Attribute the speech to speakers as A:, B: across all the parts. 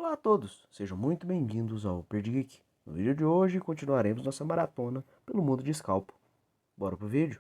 A: Olá a todos, sejam muito bem-vindos ao Perdi Geek. No vídeo de hoje continuaremos nossa maratona pelo mundo de Scalpo. Bora pro vídeo?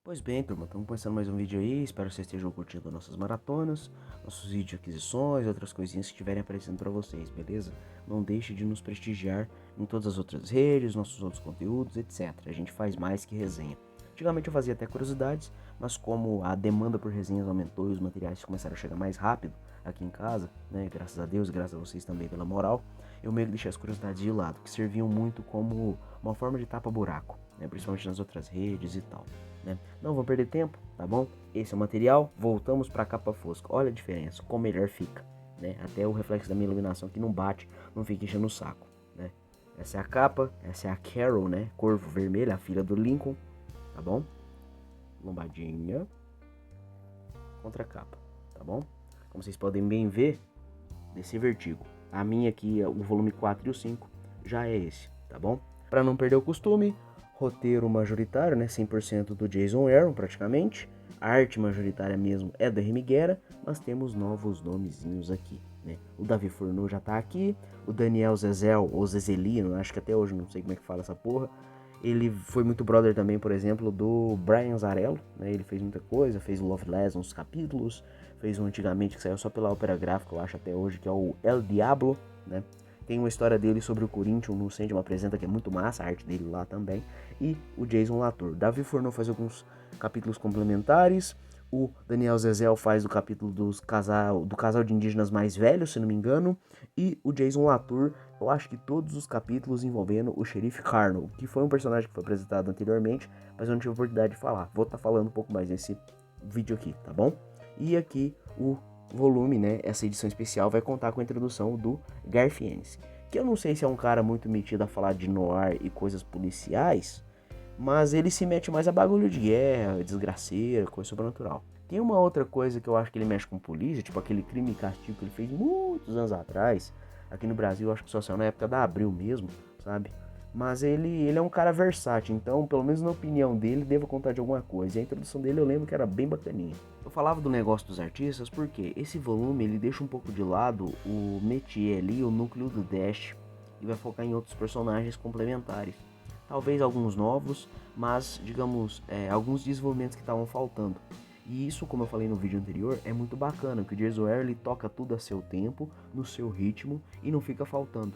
A: Pois bem, turma, estamos começando mais um vídeo aí, espero que vocês estejam curtindo nossas maratonas, nossos vídeos de aquisições, outras coisinhas que estiverem aparecendo para vocês, beleza? Não deixe de nos prestigiar em todas as outras redes, nossos outros conteúdos, etc. A gente faz mais que resenha. Antigamente eu fazia até curiosidades, mas como a demanda por resenhas aumentou e os materiais começaram a chegar mais rápido aqui em casa, né, graças a Deus, graças a vocês também pela moral, eu meio que deixei as curiosidades de lado, que serviam muito como uma forma de tapa-buraco, né, principalmente nas outras redes e tal. Né? Não vou perder tempo, tá bom? Esse é o material, voltamos para a capa fosca. Olha a diferença, como melhor fica, né? Até o reflexo da minha iluminação que não bate, não fica enchendo o saco, né? Essa é a capa, essa é a Carol, né? Corvo vermelho, a filha do Lincoln, tá bom? Lombadinha, contra capa, tá bom? Como vocês podem bem ver, desse vertigo. A minha aqui, o volume 4 e o 5, já é esse, tá bom? Para não perder o costume, roteiro majoritário, né, 100% do Jason Aaron praticamente. A arte majoritária mesmo é do Henry Guerra, mas temos novos nomezinhos aqui, né? O Davi Furneaux já tá aqui, o Daniel Zezel, ou Zezelino, acho que até hoje não sei como é que fala essa porra. Ele foi muito brother também, por exemplo, do Brian Zarello, né? Ele fez muita coisa, fez o Loveless uns capítulos, fez um antigamente que saiu só pela Ópera Gráfica, eu acho até hoje, que é o El Diablo, né? Tem uma história dele sobre o Corinthians no Sandman apresenta, que é muito massa, a arte dele lá também. E o Jason Latour. Davi Furneaux faz alguns capítulos complementares. O Daniel Zezel faz do capítulo do casal de indígenas mais velhos, se não me engano. E o Jason Latour, eu acho que todos os capítulos envolvendo o Xerife Carnal, que foi um personagem que foi apresentado anteriormente, mas eu não tive a oportunidade de falar. Vou estar falando um pouco mais nesse vídeo aqui, tá bom? E aqui o volume, né, essa edição especial vai contar com a introdução do Garth Ennis, que eu não sei se é um cara muito metido a falar de noir e coisas policiais, mas ele se mete mais a bagulho de guerra, desgraceira, coisa sobrenatural. Tem uma outra coisa que eu acho que ele mexe com polícia, tipo aquele Crime e Castigo que ele fez muitos anos atrás. Aqui no Brasil, eu acho que só saiu na época da Abril mesmo, sabe? Mas ele é um cara versátil, então, pelo menos na opinião dele, devo contar de alguma coisa. E a introdução dele eu lembro que era bem bacaninha. Eu falava do negócio dos artistas porque esse volume ele deixa um pouco de lado o métier ali, o núcleo do Dash, e vai focar em outros personagens complementares. Talvez alguns novos, mas, digamos, alguns desenvolvimentos que estavam faltando. E isso, como eu falei no vídeo anterior, é muito bacana, que o Jason Aaron ele toca tudo a seu tempo, no seu ritmo, e não fica faltando.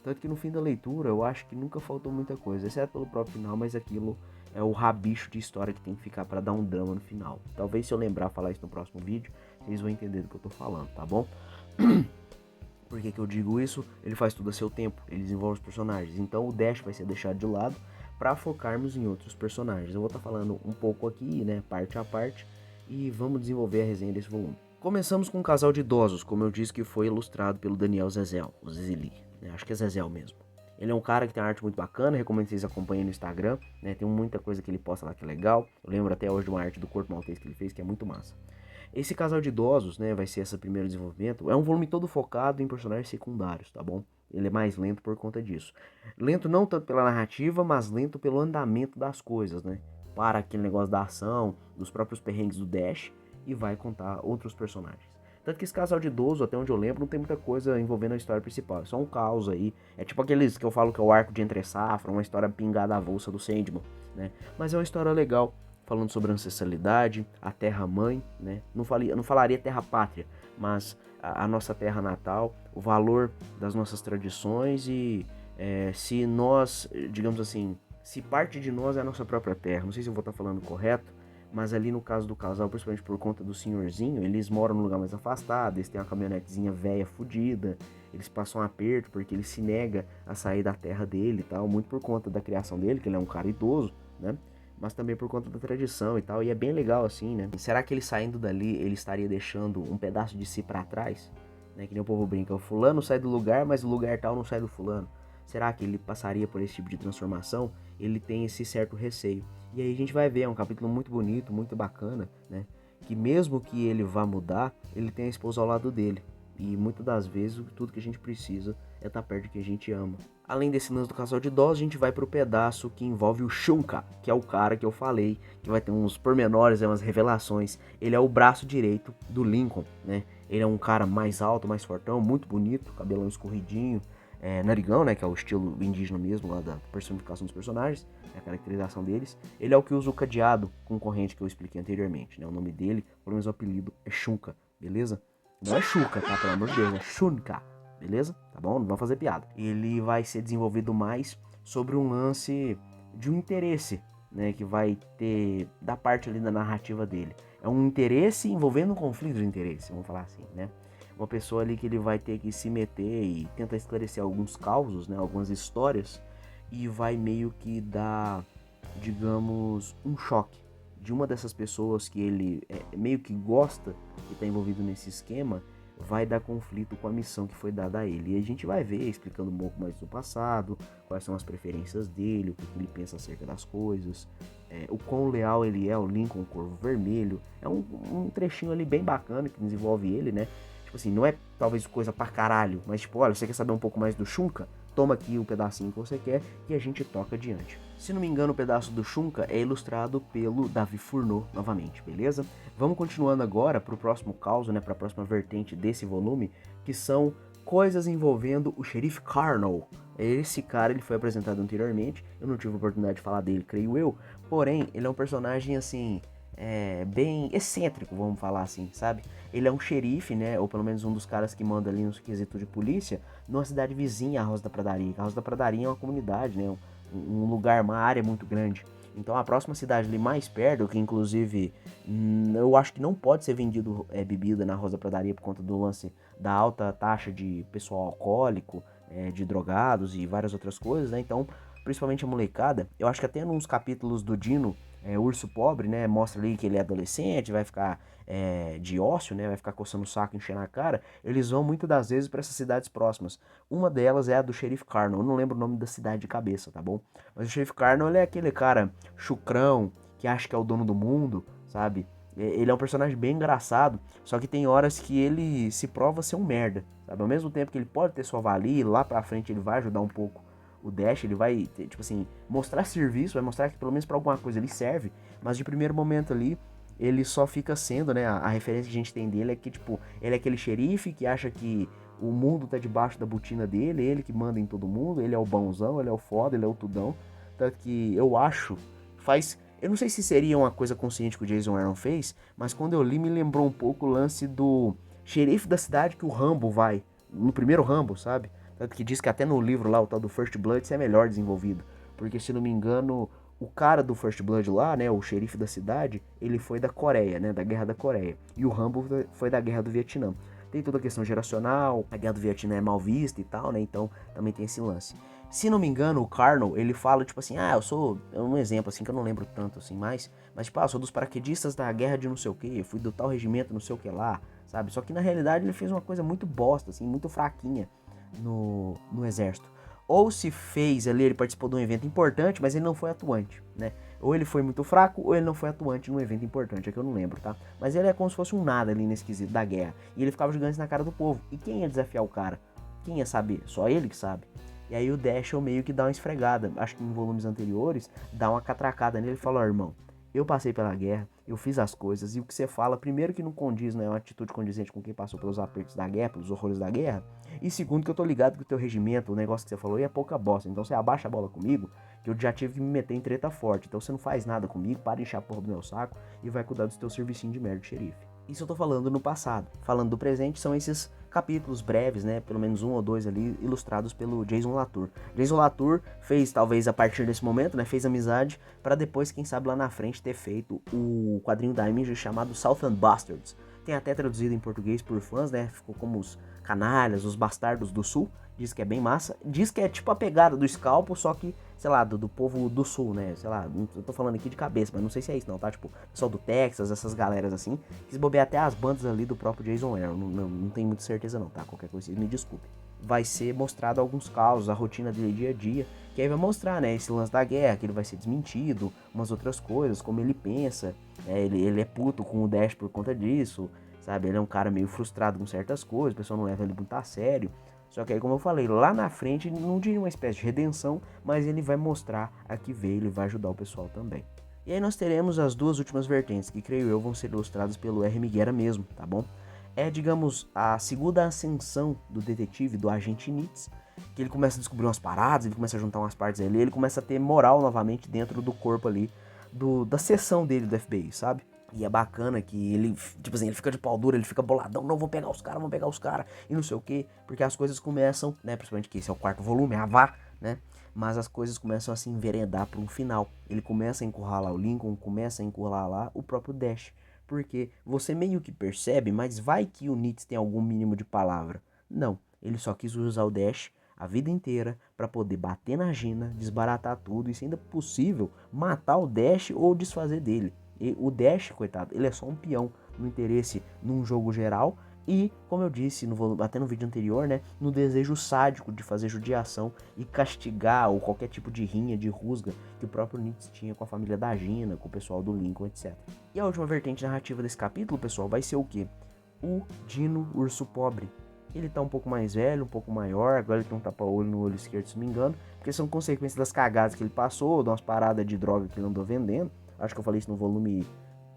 A: Tanto que no fim da leitura eu acho que nunca faltou muita coisa, exceto pelo próprio final, mas aquilo é o rabicho de história que tem que ficar para dar um drama no final. Talvez se eu lembrar falar isso no próximo vídeo, vocês vão entender do que eu tô falando, tá bom? Por que eu digo isso? Ele faz tudo a seu tempo, ele desenvolve os personagens, então o Dash vai ser deixado de lado para focarmos em outros personagens. Eu vou estar falando um pouco aqui, né, parte a parte, e vamos desenvolver a resenha desse volume. Começamos com um casal de idosos, como eu disse que foi ilustrado pelo Daniel Zezel, o Zezeli, né? Acho que é Zezel mesmo. Ele é um cara que tem uma arte muito bacana, recomendo que vocês acompanhem no Instagram, né? Tem muita coisa que ele posta lá que é legal. Eu lembro até hoje de uma arte do Corto Maltês que ele fez, que é muito massa. Esse casal de idosos, né, vai ser esse primeiro desenvolvimento. É um volume todo focado em personagens secundários, tá bom? Ele é mais lento por conta disso. Lento não tanto pela narrativa, mas lento pelo andamento das coisas, né? Para aquele negócio da ação, dos próprios perrengues do Dash, e vai contar outros personagens. Tanto que esse casal de idoso, até onde eu lembro, não tem muita coisa envolvendo a história principal. É só um caos aí. É tipo aqueles que eu falo que é o arco de entre safra, uma história pingada avulsa do Sandman, né? Mas é uma história legal, falando sobre ancestralidade, a terra-mãe, né? Não falaria terra-pátria, mas a nossa terra natal, o valor das nossas tradições e se nós, digamos assim, se parte de nós é a nossa própria terra. Não sei se eu vou estar falando correto, mas ali no caso do casal, principalmente por conta do senhorzinho, eles moram num lugar mais afastado, eles têm uma caminhonetezinha velha fodida, eles passam um aperto porque ele se nega a sair da terra dele e tal, muito por conta da criação dele, que ele é um cara idoso, né? Mas também por conta da tradição e tal, e é bem legal assim, né? E será que ele saindo dali, ele estaria deixando um pedaço de si para trás? Né? Que nem o povo brinca, o fulano sai do lugar, mas o lugar tal não sai do fulano. Será que ele passaria por esse tipo de transformação? Ele tem esse certo receio. E aí a gente vai ver, é um capítulo muito bonito, muito bacana, né? Que mesmo que ele vá mudar, ele tem a esposa ao lado dele. E muitas das vezes tudo que a gente precisa é estar perto de quem a gente ama. Além desse lance do casal de idosos, a gente vai pro pedaço que envolve o Shunka, que é o cara que eu falei, que vai ter uns pormenores, umas revelações. Ele é o braço direito do Lincoln, né? Ele é um cara mais alto, mais fortão, muito bonito, cabelão escorridinho, narigão, né, que é o estilo indígena mesmo, lá da personificação dos personagens, a caracterização deles. Ele é o que usa o cadeado com corrente que eu expliquei anteriormente, né, o nome dele, pelo menos o apelido, é Shunka, beleza? Não é Shuka, tá, pelo amor de Deus, é Shunka, beleza? Tá bom? Não vamos fazer piada. Ele vai ser desenvolvido mais sobre um lance de um interesse, né, que vai ter da parte ali da narrativa dele. É um interesse envolvendo um conflito de interesse, vamos falar assim, né? Uma pessoa ali que ele vai ter que se meter e tentar esclarecer alguns causos, né, algumas histórias, e vai meio que dar, digamos, um choque de uma dessas pessoas que ele meio que gosta e está envolvido nesse esquema, vai dar conflito com a missão que foi dada a ele. E a gente vai ver, explicando um pouco mais do passado, quais são as preferências dele, o que ele pensa acerca das coisas, o quão leal ele é ao Lincoln Corvo Vermelho. É um trechinho ali bem bacana que desenvolve ele, né? Tipo assim, não é talvez coisa pra caralho, mas tipo, olha, você quer saber um pouco mais do Shunka? Toma aqui o pedacinho que você quer e a gente toca adiante. Se não me engano, o pedaço do Shunka é ilustrado pelo Davi Furneaux novamente, beleza? Vamos continuando agora para o próximo caos, né, para a próxima vertente desse volume, que são coisas envolvendo o Xerife Carnal. Esse cara, ele foi apresentado anteriormente, eu não tive a oportunidade de falar dele, creio eu, porém, ele é um personagem, assim, bem excêntrico, vamos falar assim, sabe? Ele é um xerife, né, ou pelo menos um dos caras que manda ali no quesito de polícia, numa cidade vizinha à Rosa da Pradaria. A Rosa da Pradaria é uma comunidade, né, um lugar, uma área muito grande. Então a próxima cidade ali mais perto, que inclusive eu acho que não pode ser vendido bebida na Rosa Pradaria por conta do lance da alta taxa de pessoal alcoólico, de drogados e várias outras coisas, né? Então, principalmente a molecada, eu acho que até nos capítulos do Dino, Urso Pobre, né? Mostra ali que ele é adolescente, vai ficar de ócio, né? Vai ficar coçando o saco, enchendo a cara. Eles vão muitas das vezes para essas cidades próximas. Uma delas é a do Xerife Carnal. Eu não lembro o nome da cidade de cabeça, tá bom? Mas o Xerife Carnal, ele é aquele cara chucrão, que acha que é o dono do mundo, sabe? Ele é um personagem bem engraçado, só que tem horas que ele se prova ser um merda, sabe? Ao mesmo tempo que ele pode ter sua valia, lá pra frente ele vai ajudar um pouco o Dash, ele vai, tipo assim, mostrar serviço, vai mostrar que pelo menos pra alguma coisa ele serve, mas de primeiro momento ali, ele só fica sendo, né, a referência que a gente tem dele é que, tipo, ele é aquele xerife que acha que o mundo tá debaixo da botina dele, ele que manda em todo mundo, ele é o bonzão, ele é o foda, ele é o tudão, tanto que eu acho, eu não sei se seria uma coisa consciente que o Jason Aaron fez, mas quando eu li me lembrou um pouco o lance do xerife da cidade que o Rambo vai, no primeiro Rambo, sabe? Tanto que diz que até no livro lá, o tal do First Blood, isso é melhor desenvolvido. Porque, se não me engano, o cara do First Blood lá, né, o xerife da cidade, ele foi da Coreia, né, da Guerra da Coreia. E o Rambo foi da Guerra do Vietnã. Tem toda a questão geracional, a Guerra do Vietnã é mal vista e tal, né, então também tem esse lance. Se não me engano, o Carnal, ele fala, tipo assim, eu sou, é um exemplo, assim, que eu não lembro tanto, assim, mais, mas, tipo, eu sou dos paraquedistas da guerra de não sei o que, fui do tal regimento não sei o que lá, sabe? Só que, na realidade, ele fez uma coisa muito bosta, assim, muito fraquinha no exército. Ou se fez ali, ele participou de um evento importante, mas ele não foi atuante, né? Ou ele foi muito fraco, ou ele não foi atuante num evento importante, é que eu não lembro, tá? Mas ele é como se fosse um nada ali nesse quesito da guerra. E ele ficava jogando isso na cara do povo. E quem ia desafiar o cara? Quem ia saber? Só ele que sabe. E aí o Dashel meio que dá uma esfregada, acho que em volumes anteriores, dá uma catracada nele e fala, irmão, eu passei pela guerra, eu fiz as coisas, e o que você fala, primeiro que não condiz, não é uma atitude condizente com quem passou pelos apertos da guerra, pelos horrores da guerra, e segundo que eu tô ligado que o teu regimento, o negócio que você falou aí é pouca bosta, então você abaixa a bola comigo, que eu já tive que me meter em treta forte, então você não faz nada comigo, para de encher a porra do meu saco, e vai cuidar dos teus servicinhos de merda de xerife. Isso eu tô falando no passado. Falando do presente, são esses capítulos breves, né? Pelo menos um ou dois ali, ilustrados pelo Jason Latour. Jason Latour fez, talvez a partir desse momento, né? Fez amizade para depois, quem sabe lá na frente, ter feito o quadrinho da Image chamado Southland Bastards. Tem até traduzido em português por fãs, né? Ficou como os canalhas, os bastardos do sul. Diz que é bem massa. Diz que é tipo a pegada do Scalpo, só que, sei lá, do povo do sul, né? Sei lá, eu tô falando aqui de cabeça, mas não sei se é isso não, tá? Tipo, pessoal do Texas, essas galeras assim. Quis bobear até as bandas ali do próprio Jason Aaron. Não tenho muita certeza não, tá? Qualquer coisa, me desculpe. Vai ser mostrado alguns casos, a rotina dele dia a dia. Que aí vai mostrar, né? Esse lance da guerra, que ele vai ser desmentido, umas outras coisas, como ele pensa. Ele é puto com o Dash por conta disso, sabe? Ele é um cara meio frustrado com certas coisas, o pessoal não leva ele muito a sério. Só que aí, como eu falei, lá na frente, não diria uma espécie de redenção, mas ele vai mostrar a que veio, ele vai ajudar o pessoal também. E aí nós teremos as duas últimas vertentes, que creio eu vão ser ilustradas pelo R. Miguera mesmo, tá bom? é, digamos, a segunda ascensão do detetive, do agente Nitz, que ele começa a descobrir umas paradas, ele começa a juntar umas partes ali, ele começa a ter moral novamente dentro do corpo ali, da seção dele do FBI, sabe? E é bacana que ele, tipo assim, ele fica de pau duro, ele fica boladão, não, vão pegar os caras, e não sei o que, porque as coisas começam, né, principalmente que esse é o quarto volume, é a vá, né, mas as coisas começam a se enveredar para um final. Ele começa a encurralar o Lincoln, começa a encurralar o próprio Dash, porque você meio que percebe, mas vai que o Nitz tem algum mínimo de palavra. Não, ele só quis usar o Dash a vida inteira para poder bater na Gina, desbaratar tudo e, se ainda possível, matar o Dash ou desfazer dele. E o Dash, coitado, ele é só um peão no interesse num jogo geral e, como eu disse até no vídeo anterior, né, no desejo sádico de fazer judiação e castigar ou qualquer tipo de rinha, de rusga que o próprio Nitz tinha com a família da Gina, com o pessoal do Lincoln, etc. E a última vertente narrativa desse capítulo, pessoal, vai ser o quê? O Dino Urso Pobre. Ele tá um pouco mais velho, um pouco maior, agora ele tem um tapa-olho no olho esquerdo, se não me engano, porque são consequências das cagadas que ele passou, de umas paradas de droga que ele andou vendendo. Acho que eu falei isso no volume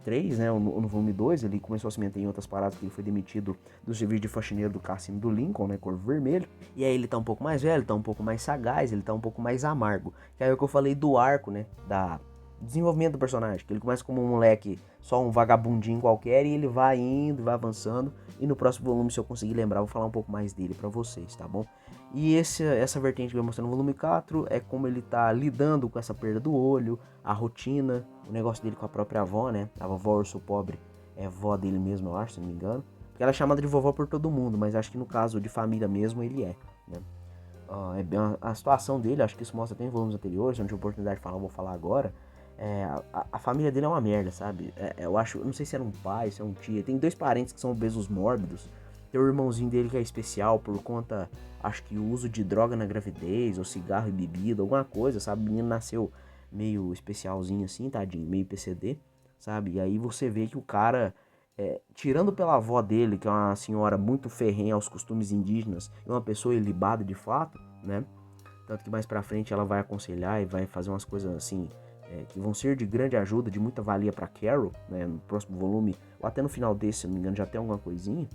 A: 3, né, no volume 2, ele começou a se meter em outras paradas, que ele foi demitido do serviço de faxineiro do cassino do Lincoln, né, cor vermelho. E aí ele tá um pouco mais velho, tá um pouco mais sagaz, ele tá um pouco mais amargo. Que aí é o que eu falei do arco, né, da desenvolvimento do personagem, que ele começa como um moleque, só um vagabundinho qualquer, e ele vai indo, vai avançando, e no próximo volume, se eu conseguir lembrar, eu vou falar um pouco mais dele pra vocês, tá bom? E essa vertente que eu mostrando no volume 4 é como ele tá lidando com essa perda do olho, a rotina, o negócio dele com a própria avó, né? A vovó Urso Pobre é vó dele mesmo, eu acho, se não me engano. Porque ela é chamada de vovó por todo mundo, mas acho que no caso de família mesmo, ele é, né? É bem a situação dele, acho que isso mostra até em volumes anteriores, se eu não tive oportunidade de falar, eu vou falar agora. A família dele é uma merda, sabe? Eu acho, eu não sei se era um pai, se é um tio. Tem dois parentes que são obesos mórbidos. Tem o irmãozinho dele que é especial por conta, acho que o uso de droga na gravidez, ou cigarro e bebida, alguma coisa, sabe? O menino nasceu meio especialzinho assim, tadinho, meio PCD, sabe? E aí você vê que o cara, tirando pela avó dele, que é uma senhora muito ferrenha aos costumes indígenas, e uma pessoa ilibada de fato, né? Tanto que mais pra frente ela vai aconselhar e vai fazer umas coisas assim, que vão ser de grande ajuda, de muita valia pra Carol, né? No próximo volume, ou até no final desse, se não me engano, já tem alguma coisinha.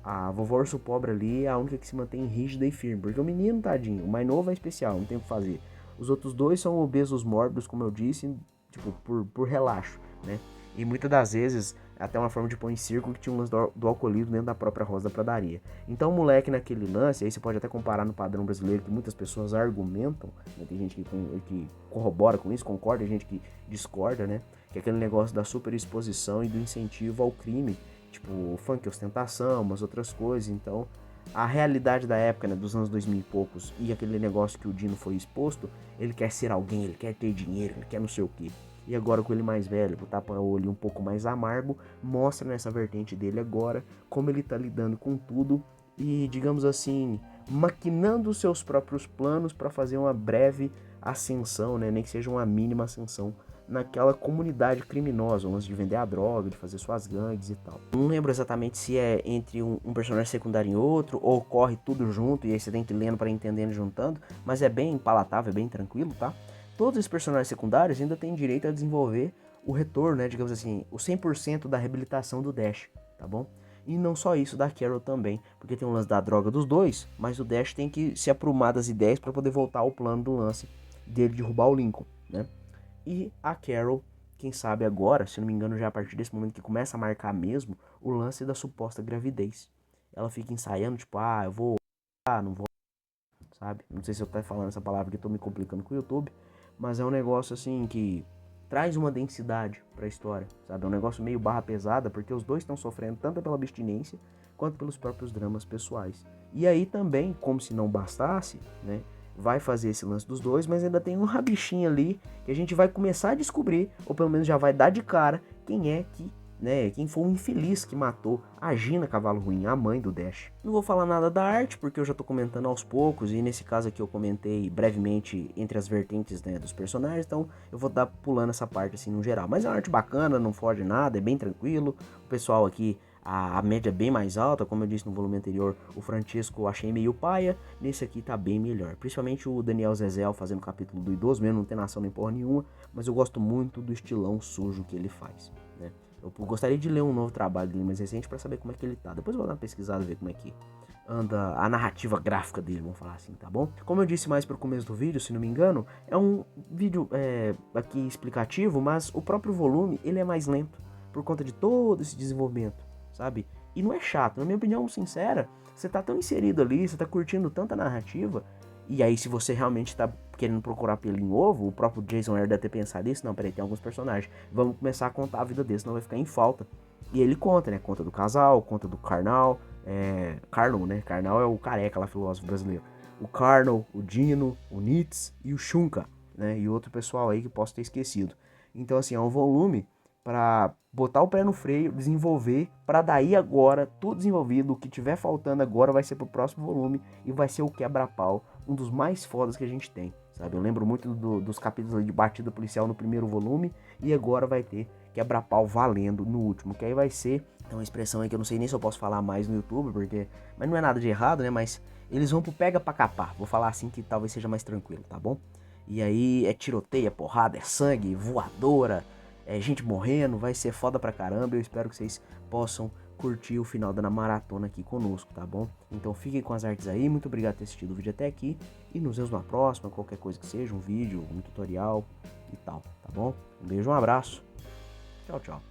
A: A vovó Urso Pobre ali é a única que se mantém rígida e firme, porque o menino, tadinho, o mais novo é especial, não tem o que fazer. Os outros dois são obesos mórbidos, como eu disse, tipo, por relaxo, né? E muitas das vezes, até uma forma de pôr em circo que tinha um lance do alcoolismo dentro da própria Rosa da Pradaria. Então o moleque naquele lance, aí você pode até comparar no padrão brasileiro, que muitas pessoas argumentam, né? Tem gente que corrobora com isso, concorda, tem gente que discorda, né? Que é aquele negócio da superexposição e do incentivo ao crime, tipo funk, ostentação, umas outras coisas. Então a realidade da época, né, dos anos 2000 e poucos, e aquele negócio que o Dino foi exposto, ele quer ser alguém, ele quer ter dinheiro, ele quer não sei o que. E agora com ele mais velho, com o tapa-olho um pouco mais amargo, mostra nessa vertente dele agora como ele tá lidando com tudo e, digamos assim, maquinando os seus próprios planos para fazer uma breve ascensão, né, nem que seja uma mínima ascensão naquela comunidade criminosa, antes de vender a droga, de fazer suas gangues e tal. Não lembro exatamente se é entre um personagem secundário e outro, ou corre tudo junto e aí você tem que ir lendo para entendendo juntando, mas é bem palatável, é bem tranquilo, tá? Todos esses personagens secundários ainda têm direito a desenvolver o retorno, né, digamos assim, o 100% da reabilitação do Dash, tá bom? E não só isso, da Carol também, porque tem o lance da droga dos dois, mas o Dash tem que se aprumar das ideias para poder voltar ao plano do lance dele de derrubar o Lincoln, né? E a Carol, quem sabe agora, se não me engano, já a partir desse momento que começa a marcar mesmo o lance da suposta gravidez. Ela fica ensaiando, tipo, eu vou, não vou, sabe? Não sei se eu tô falando essa palavra que eu tô me complicando com o YouTube, mas é um negócio assim que traz uma densidade pra história, sabe? É um negócio meio barra pesada, porque os dois estão sofrendo tanto pela abstinência quanto pelos próprios dramas pessoais. E aí também, como se não bastasse, né? Vai fazer esse lance dos dois, mas ainda tem um rabichinho ali que a gente vai começar a descobrir, ou pelo menos já vai dar de cara, quem é que, né, quem foi o infeliz que matou a Gina Cavalo Ruim, a mãe do Dash. Não vou falar nada da arte, porque eu já tô comentando aos poucos, e nesse caso aqui eu comentei brevemente entre as vertentes, né, dos personagens, então eu vou dar pulando essa parte assim no geral. Mas é uma arte bacana, não foge nada, é bem tranquilo, o pessoal aqui, a média é bem mais alta, como eu disse no volume anterior, o Francisco eu achei meio paia, nesse aqui tá bem melhor. Principalmente o Daniel Zezel fazendo o capítulo do idoso, mesmo não tem nação nem porra nenhuma, mas eu gosto muito do estilão sujo que ele faz, né? Eu gostaria de ler um novo trabalho dele mais recente pra saber como é que ele tá. Depois eu vou dar uma pesquisada, ver como é que anda a narrativa gráfica dele, vamos falar assim, tá bom? Como eu disse mais pro começo do vídeo, se não me engano, é um vídeo aqui explicativo, mas o próprio volume, ele é mais lento, por conta de todo esse desenvolvimento, sabe? E não é chato, na minha opinião sincera, você tá tão inserido ali, você tá curtindo tanta narrativa, e aí se você realmente tá querendo procurar pelo em ovo, o próprio Jason Aaron deve ter pensado isso, não, peraí, tem alguns personagens, vamos começar a contar a vida deles, senão vai ficar em falta. E ele conta, né? Conta do casal, conta do Karnal, Carnal, né? Karnal é o careca lá, filósofo brasileiro. O Karnal, o Dino, o Nitz e o Shunka, né? E outro pessoal aí que posso ter esquecido. Então, assim, é um volume para botar o pé no freio, desenvolver, para daí agora, tudo desenvolvido, o que tiver faltando agora vai ser pro próximo volume e vai ser o quebra-pau, um dos mais fodas que a gente tem, sabe? Eu lembro muito dos capítulos de batida policial no primeiro volume e agora vai ter quebra-pau valendo no último, que aí vai ser, é uma expressão aí que eu não sei nem se eu posso falar mais no YouTube, porque, mas não é nada de errado, né? Mas eles vão pro pega pra capar, vou falar assim que talvez seja mais tranquilo, tá bom? E aí é tiroteio, é porrada, é sangue, voadora, é gente morrendo, vai ser foda pra caramba. Eu espero que vocês possam curtir o final da maratona aqui conosco, tá bom? Então fiquem com as artes aí, muito obrigado por ter assistido o vídeo até aqui e nos vemos na próxima, qualquer coisa que seja, um vídeo, um tutorial e tal, tá bom? Um beijo, um abraço, tchau, tchau.